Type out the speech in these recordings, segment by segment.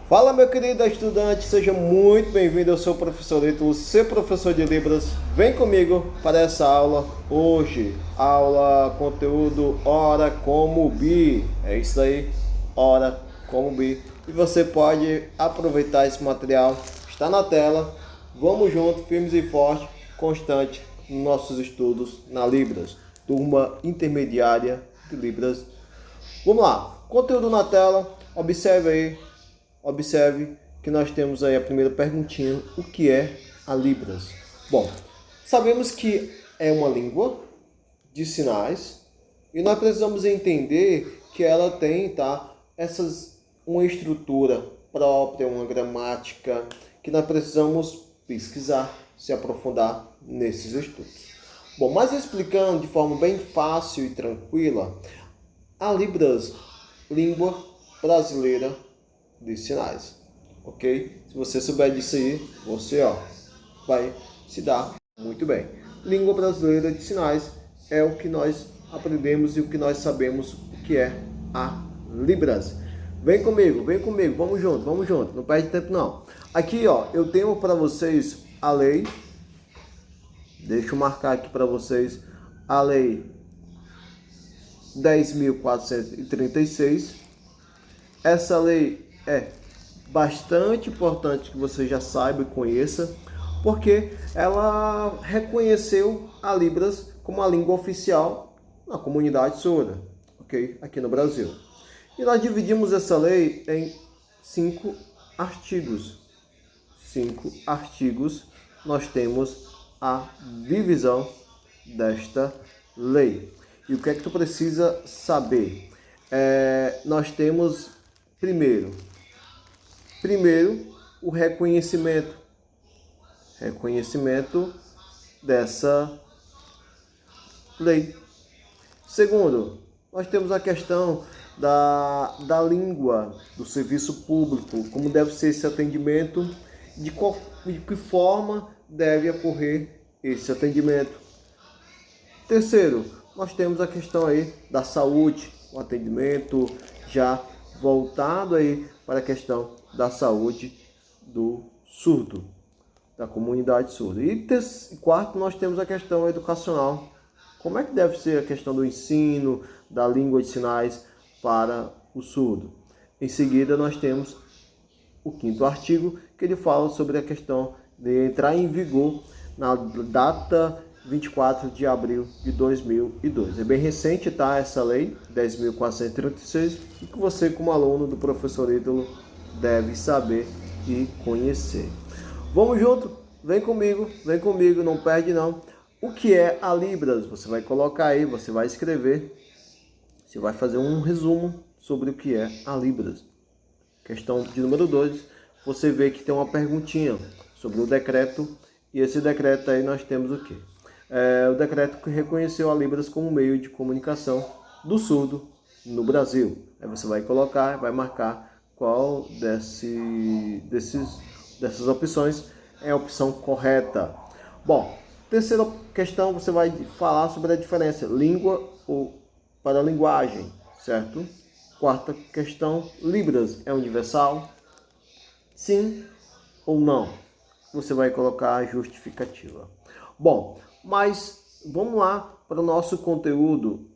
Fala, meu querido estudante, seja muito bem-vindo. Eu sou o professor Ítalo, seu professor de Libras. Vem comigo para essa aula hoje. Aula, conteúdo, hora como bi. É isso aí, hora como bi. E você pode aproveitar esse material, está na tela. Vamos junto, firmes e fortes, constante nos nossos estudos na Libras. Turma intermediária de Libras. Vamos lá, conteúdo na tela, observe aí. Observe que nós temos aí a primeira perguntinha: o que é a Libras? Bom, sabemos que é uma língua de sinais e nós precisamos entender que ela tem, uma estrutura própria, uma gramática que nós precisamos pesquisar, se aprofundar nesses estudos. Bom, mas explicando de forma bem fácil e tranquila, a Libras, língua brasileira de sinais, ok? Se você souber disso aí, você vai se dar muito bem. Língua brasileira de sinais é o que nós aprendemos e o que nós sabemos o que é a Libras. Vem comigo, vamos junto, não perde tempo não. Aqui eu tenho para vocês a lei, deixa eu marcar aqui para vocês a lei 10.436. Essa lei é bastante importante que você já saiba e conheça, porque ela reconheceu a Libras como a língua oficial na comunidade surda, ok? Aqui no Brasil. E nós dividimos essa lei em 5 artigos. 5 artigos nós temos a divisão desta lei. E o que é que tu precisa saber? Nós temos primeiro o reconhecimento dessa lei. Segundo, nós temos a questão da língua, do serviço público, como deve ser esse atendimento, de que forma deve ocorrer esse atendimento. Terceiro, nós temos a questão aí da saúde, o atendimento já voltado aí para a questão da saúde do surdo, da comunidade surda. E quarto, nós temos a questão educacional. Como é que deve ser a questão do ensino da língua de sinais para o surdo? Em seguida, nós temos o quinto artigo, que ele fala sobre a questão de entrar em vigor na data 24 de abril de 2002. É bem recente, tá? Essa lei 10.436 e que você, como aluno do professor Ítalo, deve saber e conhecer. Vamos junto? Vem comigo, não perde não. O que é a Libras? Você vai colocar aí, você vai escrever, você vai fazer um resumo sobre o que é a Libras. Questão de número 2, você vê que tem uma perguntinha sobre o decreto, e esse decreto aí nós temos o quê? O decreto que reconheceu a Libras como meio de comunicação do surdo no Brasil. Aí você vai colocar, vai marcar qual dessas opções é a opção correta. Bom, terceira questão, você vai falar sobre a diferença língua para linguagem, certo? Quarta questão, Libras é universal? Sim ou não? Você vai colocar a justificativa. Bom, mas vamos lá para o nosso conteúdo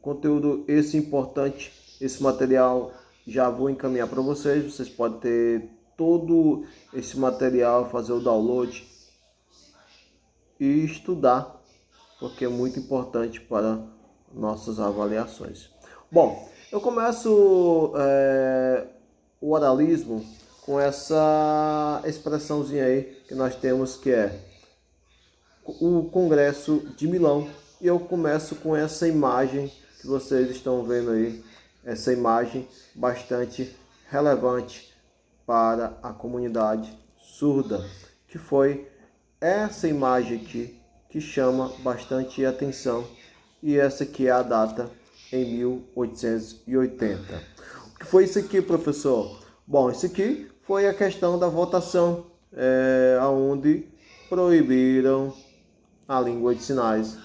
esse importante, esse material já vou encaminhar para vocês. Vocês podem ter todo esse material, fazer o download e estudar, porque é muito importante para nossas avaliações. Bom, eu começo o oralismo com essa expressãozinha aí que nós temos, que é o Congresso de Milão. E eu começo com essa imagem que vocês estão vendo aí, essa imagem bastante relevante para a comunidade surda, que foi essa imagem aqui que chama bastante atenção, e essa aqui é a data em 1880. O que foi isso aqui, professor? Bom, isso aqui foi a questão da votação, onde proibiram a língua de sinais,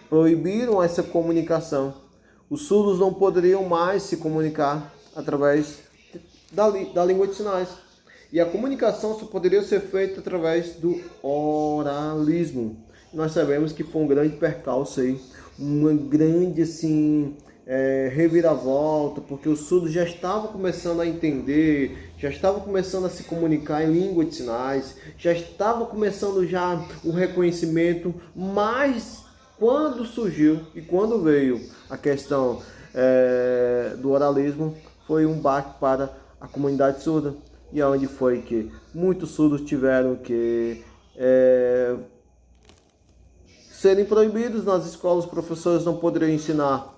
proibiram essa comunicação. Os surdos não poderiam mais se comunicar através da língua de sinais. E a comunicação só poderia ser feita através do oralismo. Nós sabemos que foi um grande percalço aí, uma grande assim, reviravolta, porque os surdos já estavam começando a entender, já estavam começando a se comunicar em língua de sinais, já estava começando já o reconhecimento, mas quando surgiu e quando veio a questão do oralismo, foi um baque para a comunidade surda, e onde foi que muitos surdos tiveram que serem proibidos nas escolas. Os professores não poderiam ensinar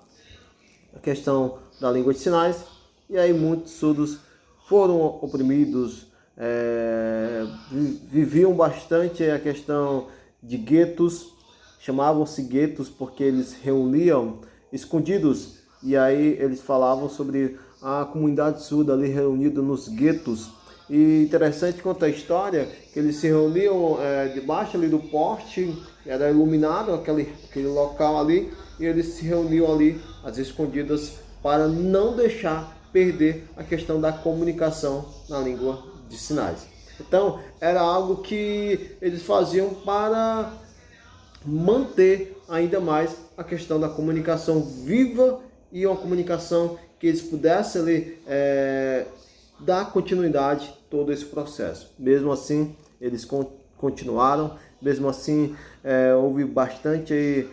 a questão da língua de sinais, e aí muitos surdos foram oprimidos, viviam bastante a questão de guetos, chamavam-se guetos porque eles reuniam escondidos, e aí eles falavam sobre a comunidade surda ali reunida nos guetos. E interessante conta a história que eles se reuniam debaixo ali do poste, era iluminado aquele local ali, e eles se reuniam ali às escondidas para não deixar perder a questão da comunicação na língua de sinais. Então era algo que eles faziam para manter ainda mais a questão da comunicação viva, e uma comunicação que eles pudessem ali, dar continuidade a todo esse processo. Mesmo assim, eles continuaram, mesmo assim, houve bastante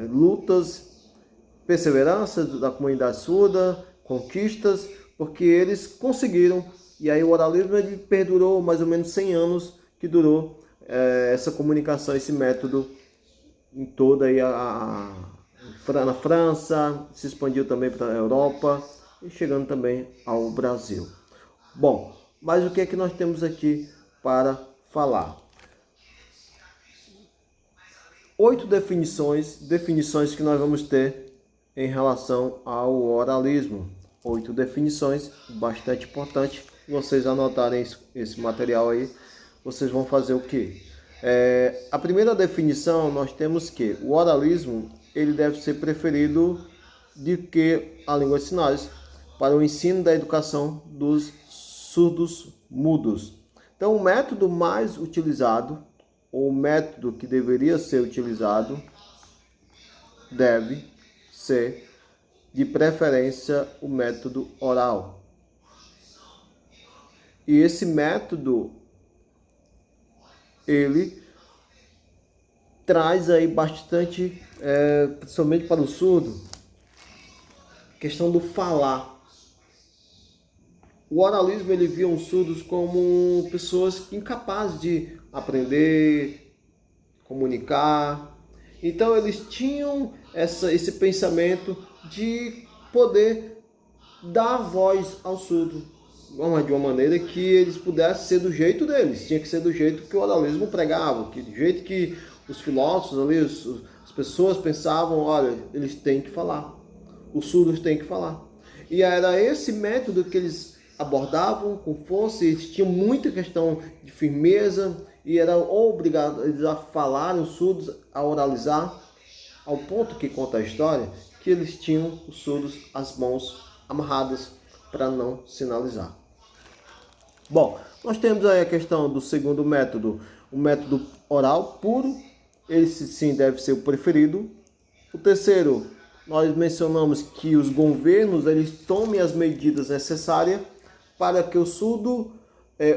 lutas, perseveranças da comunidade surda, conquistas, porque eles conseguiram. E aí o oralismo ele perdurou mais ou menos 100 anos que durou essa comunicação, esse método em toda aí na França, se expandiu também para a Europa e chegando também ao Brasil. Bom, mas o que é que nós temos aqui para falar? 8 definições que nós vamos ter em relação ao oralismo. 8 definições, bastante importante. Vocês anotarem esse material aí, vocês vão fazer o quê? A primeira definição, nós temos que o oralismo ele deve ser preferido do que a língua de sinais para o ensino da educação dos surdos mudos. Então, o método mais utilizado, ou o método que deveria ser utilizado, deve ser, de preferência, o método oral. E esse método, ele traz aí bastante, principalmente para o surdo, questão do falar. O oralismo ele via os surdos como pessoas incapazes de aprender, comunicar. Então eles tinham esse pensamento de poder dar voz ao surdo de uma maneira que eles pudessem ser do jeito deles. Tinha que ser do jeito que o oralismo pregava, do jeito que os filósofos ali, as pessoas pensavam, olha, eles têm que falar, os surdos têm que falar. E era esse método que eles abordavam com força, e eles tinham muita questão de firmeza, e eram obrigados eles a falar, os surdos a oralizar, ao ponto que conta a história, que eles tinham os surdos as mãos amarradas para não sinalizar. Bom, nós temos aí a questão do segundo método, o método oral puro. Esse sim deve ser o preferido. O terceiro, nós mencionamos que os governos eles tomem as medidas necessárias para que o surdo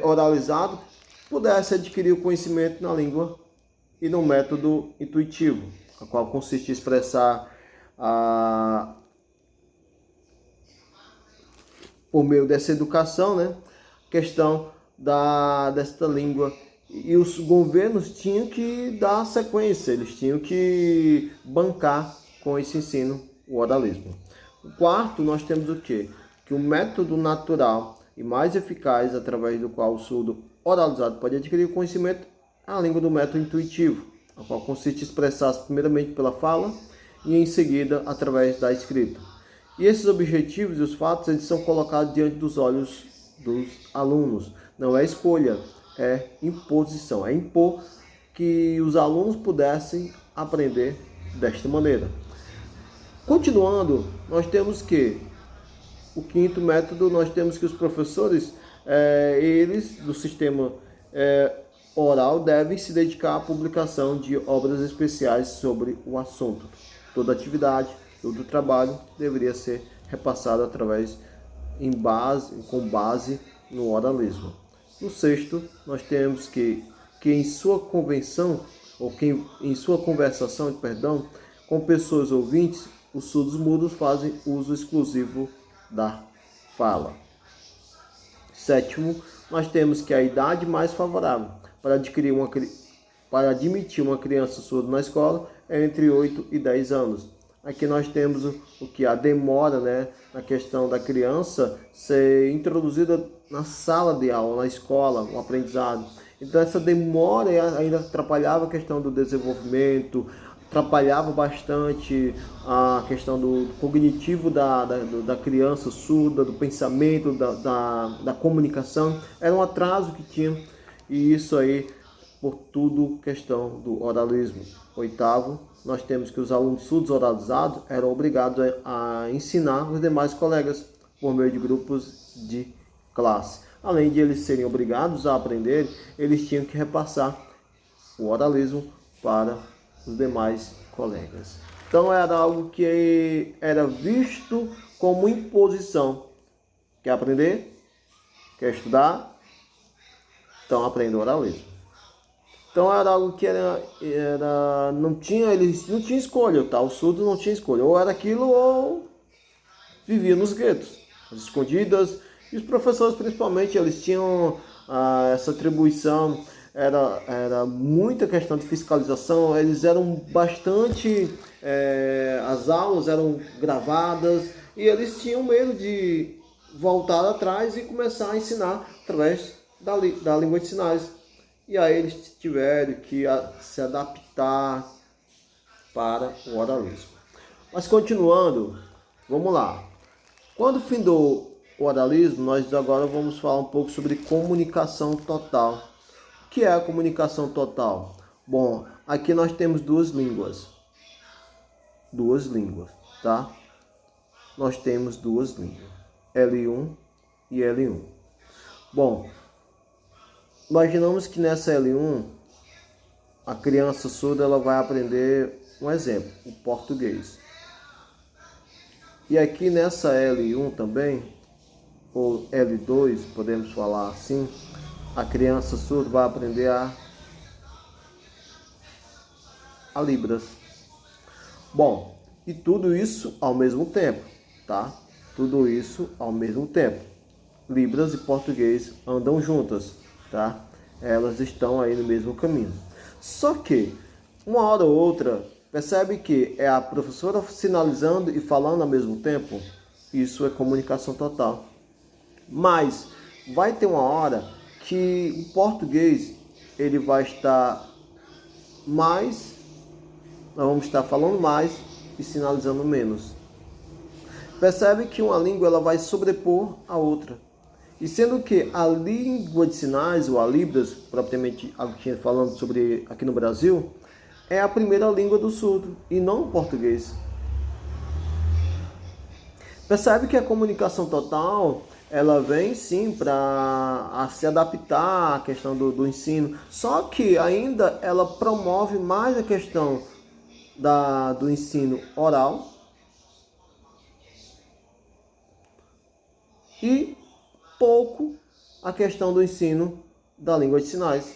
oralizado pudesse adquirir o conhecimento na língua e no método intuitivo, a qual consiste em expressar por meio dessa educação, né, questão desta língua. E os governos tinham que dar sequência, eles tinham que bancar com esse ensino o oralismo. O quarto, nós temos o quê? Que o método natural e mais eficaz através do qual o surdo oralizado pode adquirir o conhecimento é a língua do método intuitivo, a qual consiste em expressar-se primeiramente pela fala e em seguida através da escrita. E esses objetivos e os fatos eles são colocados diante dos olhos dos alunos. Não é escolha, é imposição. É impor que os alunos pudessem aprender desta maneira. Continuando, nós temos que O quinto método, nós temos que os professores, eles do sistema oral, devem se dedicar à publicação de obras especiais sobre o assunto. Toda atividade, todo trabalho deveria ser repassado com base no oralismo. No sexto, nós temos que em sua convenção, ou que em sua conversação, com pessoas ouvintes, os surdos mudos fazem uso exclusivo da fala. Sétimo, nós temos que a idade mais favorável para admitir uma criança surda na escola é entre 8 e 10 anos. Aqui nós temos o que a demora, né, na questão da criança ser introduzida na sala de aula, na escola, o aprendizado. Então essa demora ainda atrapalhava a questão do desenvolvimento, atrapalhava bastante a questão do cognitivo da criança surda, do pensamento, da comunicação. Era um atraso que tinha, e isso aí por tudo questão do oralismo. Oitavo, nós temos que os alunos surdos oralizados eram obrigados a ensinar os demais colegas por meio de grupos de classe. Além de eles serem obrigados a aprender, eles tinham que repassar o oralismo para os demais colegas. Então era algo que era visto como imposição. Quer aprender? Quer estudar? Então aprenda o oralismo. Então era algo que eles não tinham escolha, tá? O surdo não tinha escolha. Ou era aquilo ou vivia nos guetos, as escondidas. E os professores, principalmente, eles tinham essa atribuição, era muita questão de fiscalização, eles eram bastante, as aulas eram gravadas e eles tinham medo de voltar atrás e começar a ensinar através da língua de sinais. E aí eles tiveram que se adaptar para o oralismo. Mas continuando, vamos lá. Quando findou o oralismo, nós agora vamos falar um pouco sobre comunicação total. O que é a comunicação total? Bom, aqui nós temos duas línguas, tá? Nós temos duas línguas, L1 e L1. Bom, imaginamos que nessa L1, a criança surda ela vai aprender um exemplo, o português. E aqui nessa L1 também, ou L2, podemos falar assim, a criança surda vai aprender a Libras. Bom, e tudo isso ao mesmo tempo, tá? Tudo isso ao mesmo tempo. Libras e português andam juntas, tá? Elas estão aí no mesmo caminho. Só que, uma hora ou outra, percebe que é a professora sinalizando e falando ao mesmo tempo? Isso é comunicação total. Mas vai ter uma hora que o português ele vai estar mais, nós vamos estar falando mais e sinalizando menos. Percebe que uma língua ela vai sobrepor a outra. E sendo que a língua de sinais, ou a Libras, propriamente falando sobre aqui no Brasil, é a primeira língua do surdo e não o português. Percebe que a comunicação total ela vem sim para se adaptar à questão do ensino, só que ainda ela promove mais a questão do ensino oral e pouco a questão do ensino da língua de sinais.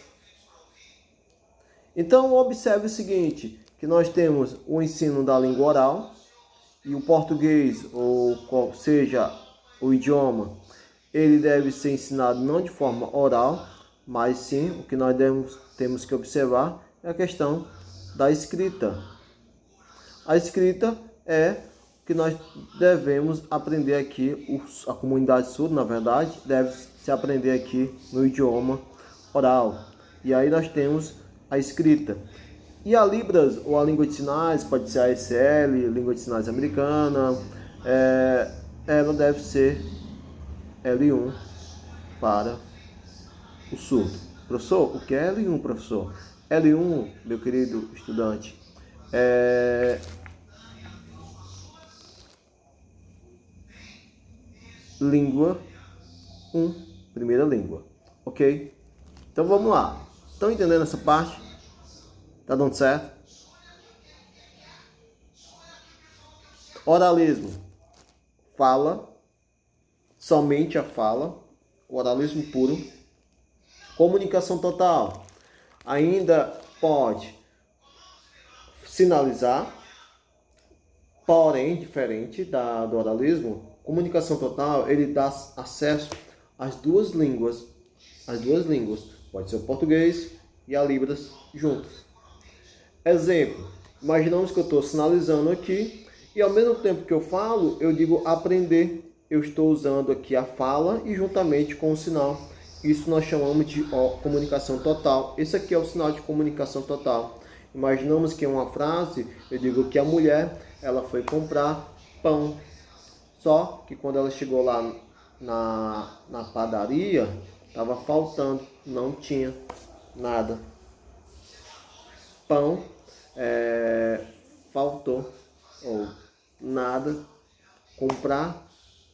Então observe o seguinte, que nós temos o ensino da língua oral e o português, ou qual seja o idioma, ele deve ser ensinado não de forma oral, mas sim o que nós temos que observar é a questão da escrita. A escrita é o que nós devemos aprender aqui, a comunidade surda, na verdade, deve se aprender aqui no idioma oral. E aí nós temos a escrita. E a Libras, ou a língua de sinais, pode ser a ASL, língua de sinais americana, ela deve ser L1 para o surdo. Professor, o que é L1, professor? L1, meu querido estudante, língua 1, primeira língua. Ok? Então vamos lá. Estão entendendo essa parte? Tá dando certo? Oralismo. Fala, somente a fala. Oralismo puro. Comunicação total. Ainda pode sinalizar, porém, diferente do oralismo, comunicação total, ele dá acesso às duas línguas. As duas línguas. Pode ser o português e a Libras juntos. Exemplo. Imaginamos que eu estou sinalizando aqui e ao mesmo tempo que eu falo, eu digo aprender. Eu estou usando aqui a fala e juntamente com o sinal. Isso nós chamamos de comunicação total. Esse aqui é o sinal de comunicação total. Imaginamos que em uma frase eu digo que a mulher ela foi comprar pão. Só que quando ela chegou lá na padaria, estava faltando, não tinha nada. Pão faltou, ou nada, comprar,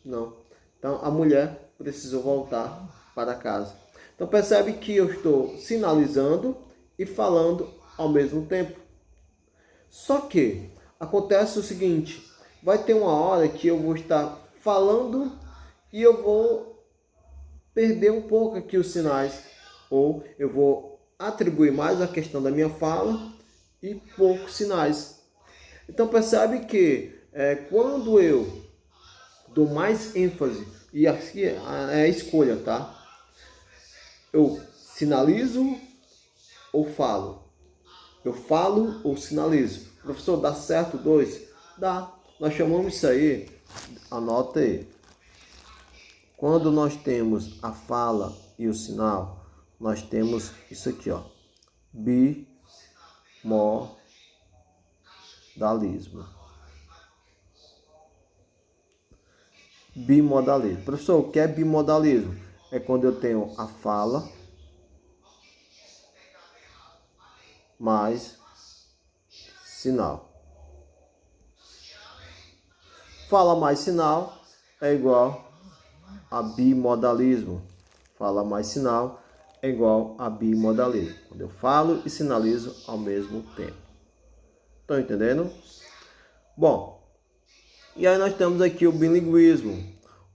não. Então a mulher precisou voltar para casa. Então percebe que eu estou sinalizando e falando ao mesmo tempo. Só que acontece o seguinte, vai ter uma hora que eu vou estar falando e eu vou perder um pouco aqui os sinais, ou eu vou atribuir mais a questão da minha fala e poucos sinais. Então percebe que quando eu dou mais ênfase, e aqui é a escolha, tá? Eu sinalizo ou falo? Eu falo ou sinalizo? Professor, dá certo dois? Dá. Nós chamamos isso aí, anota aí. Quando nós temos a fala e o sinal, nós temos isso aqui, ó. Bimodalismo. Bimodalismo. Professor, o que é bimodalismo? É quando eu tenho a fala mais sinal. Fala mais sinal é igual a bimodalismo. Fala mais sinal é igual a bimodalismo. Quando eu falo e sinalizo ao mesmo tempo. Estão entendendo? Bom, e aí nós temos aqui o bilinguismo.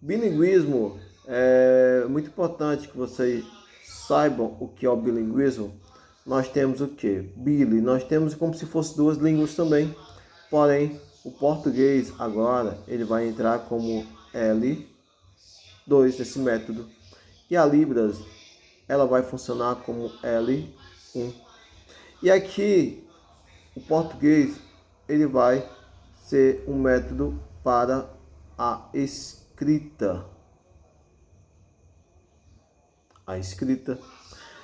O bilinguismo é muito importante que vocês saibam o que é o bilinguismo. Nós temos o que? Nós temos como se fosse duas línguas também. Porém, o português agora ele vai entrar como L2 nesse método. E a Libras ela vai funcionar como L1. E aqui o português ele vai ser um método para a escrita. A escrita.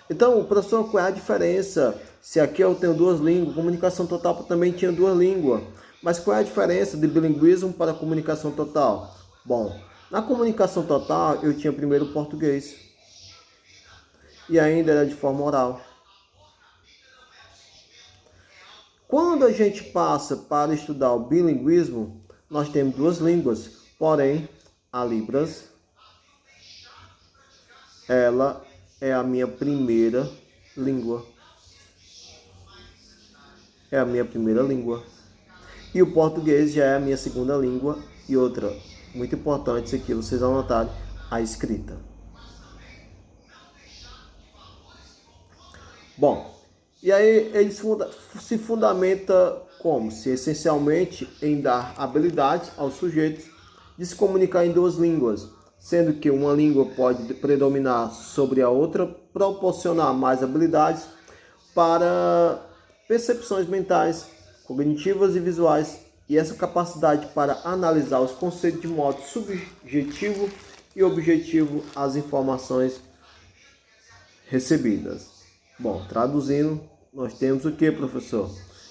Então, professor, qual é a diferença? Se aqui eu tenho duas línguas, comunicação total também tinha duas línguas. Mas qual é a diferença de bilinguismo para comunicação total? Bom, na comunicação total eu tinha primeiro o português. E ainda era de forma oral. Quando a gente passa para estudar o bilinguismo, nós temos duas línguas. Porém, a Libras, ela é a minha primeira língua. É a minha primeira língua. E o português já é a minha segunda língua. E outra, muito importante isso aqui, vocês anotarem, a escrita. Bom, e aí ele se fundamenta como? Se essencialmente em dar habilidades aos sujeitos de se comunicar em duas línguas, sendo que uma língua pode predominar sobre a outra, proporcionar mais habilidades para percepções mentais, cognitivas e visuais, e essa capacidade para analisar os conceitos de modo subjetivo e objetivo as informações recebidas. Bom, traduzindo, nós temos o que, professor?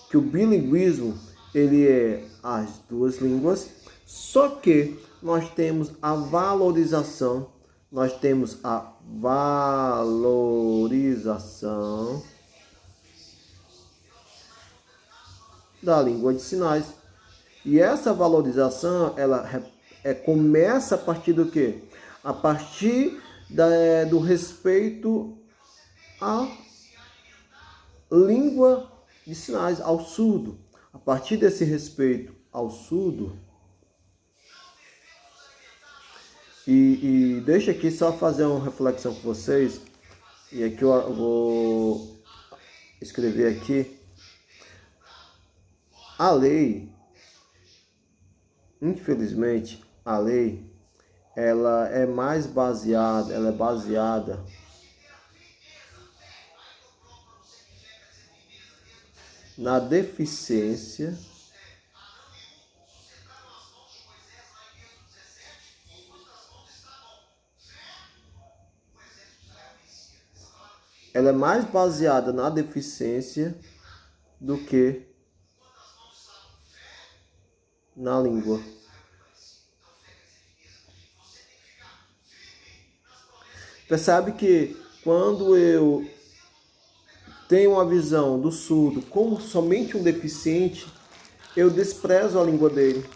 Que o bilinguismo, ele é as duas línguas, só que nós temos a valorização da língua de sinais. E essa valorização, ela começa a partir do quê? a partir do respeito à língua de sinais, ao surdo. A partir desse respeito ao surdo, e deixa aqui só fazer uma reflexão com vocês, e aqui eu vou escrever aqui. A lei, infelizmente, a lei, ela é baseada na deficiência do que na língua. Percebe que quando eu tenho uma visão do surdo como somente um deficiente, eu desprezo a língua dele.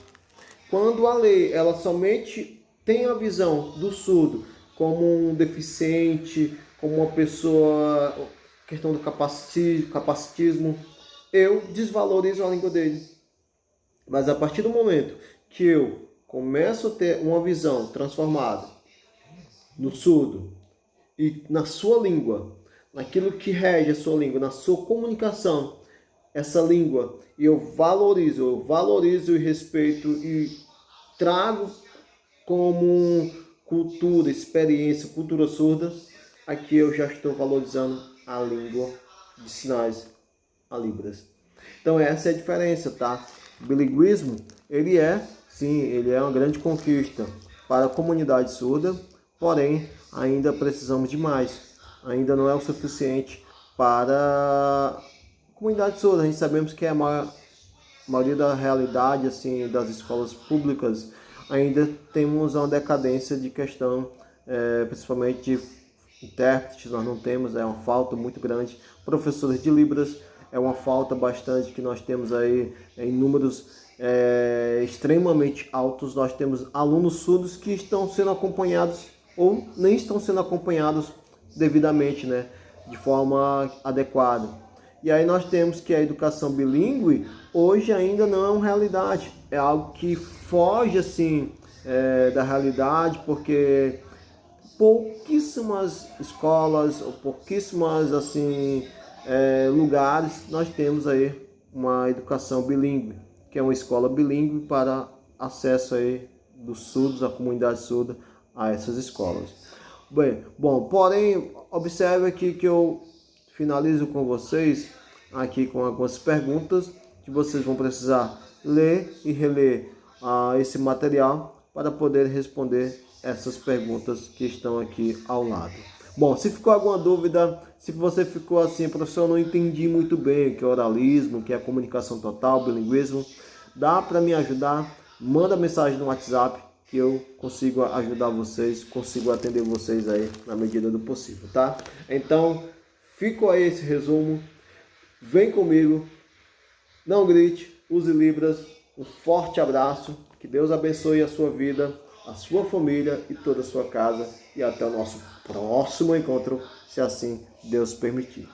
Quando a lei ela somente tem a visão do surdo como um deficiente, como uma pessoa, questão do capacitismo, eu desvalorizo a língua dele. Mas a partir do momento que eu começo a ter uma visão transformada no surdo e na sua língua, naquilo que rege a sua língua, na sua comunicação, essa língua, e eu valorizo e respeito e trago como cultura, experiência, cultura surda, aqui eu já estou valorizando a língua de sinais, a Libras. Então essa é a diferença, tá? O bilinguismo, ele é uma grande conquista para a comunidade surda, porém ainda precisamos de mais. Ainda não é o suficiente para a comunidade surda. A gente sabemos que a maioria da realidade assim, das escolas públicas ainda temos uma decadência de questão, principalmente de intérpretes, nós não temos, é uma falta muito grande. Professores de Libras, é uma falta bastante que nós temos aí em números extremamente altos. Nós temos alunos surdos que estão sendo acompanhados ou nem estão sendo acompanhados devidamente, né, de forma adequada. E aí nós temos que a educação bilíngue hoje ainda não é uma realidade, é algo que foge assim da realidade, porque pouquíssimas escolas ou pouquíssimas assim lugares nós temos aí uma educação bilíngue, que é uma escola bilíngue para acesso aí dos surdos, a comunidade surda, a essas escolas. Bom, porém, observe aqui que eu finalizo com vocês aqui com algumas perguntas que vocês vão precisar ler e reler esse material para poder responder essas perguntas que estão aqui ao lado. Bom, se ficou alguma dúvida, se você ficou assim, professor, eu não entendi muito bem o que é oralismo, o que é comunicação total, bilinguismo, dá para me ajudar? Manda mensagem no WhatsApp que eu consigo ajudar vocês, consigo atender vocês aí na medida do possível, tá? Então, ficou aí esse resumo. Vem comigo, não grite, use Libras. Um forte abraço, que Deus abençoe a sua vida, a sua família e toda a sua casa. E até o nosso próximo encontro, se assim Deus permitir.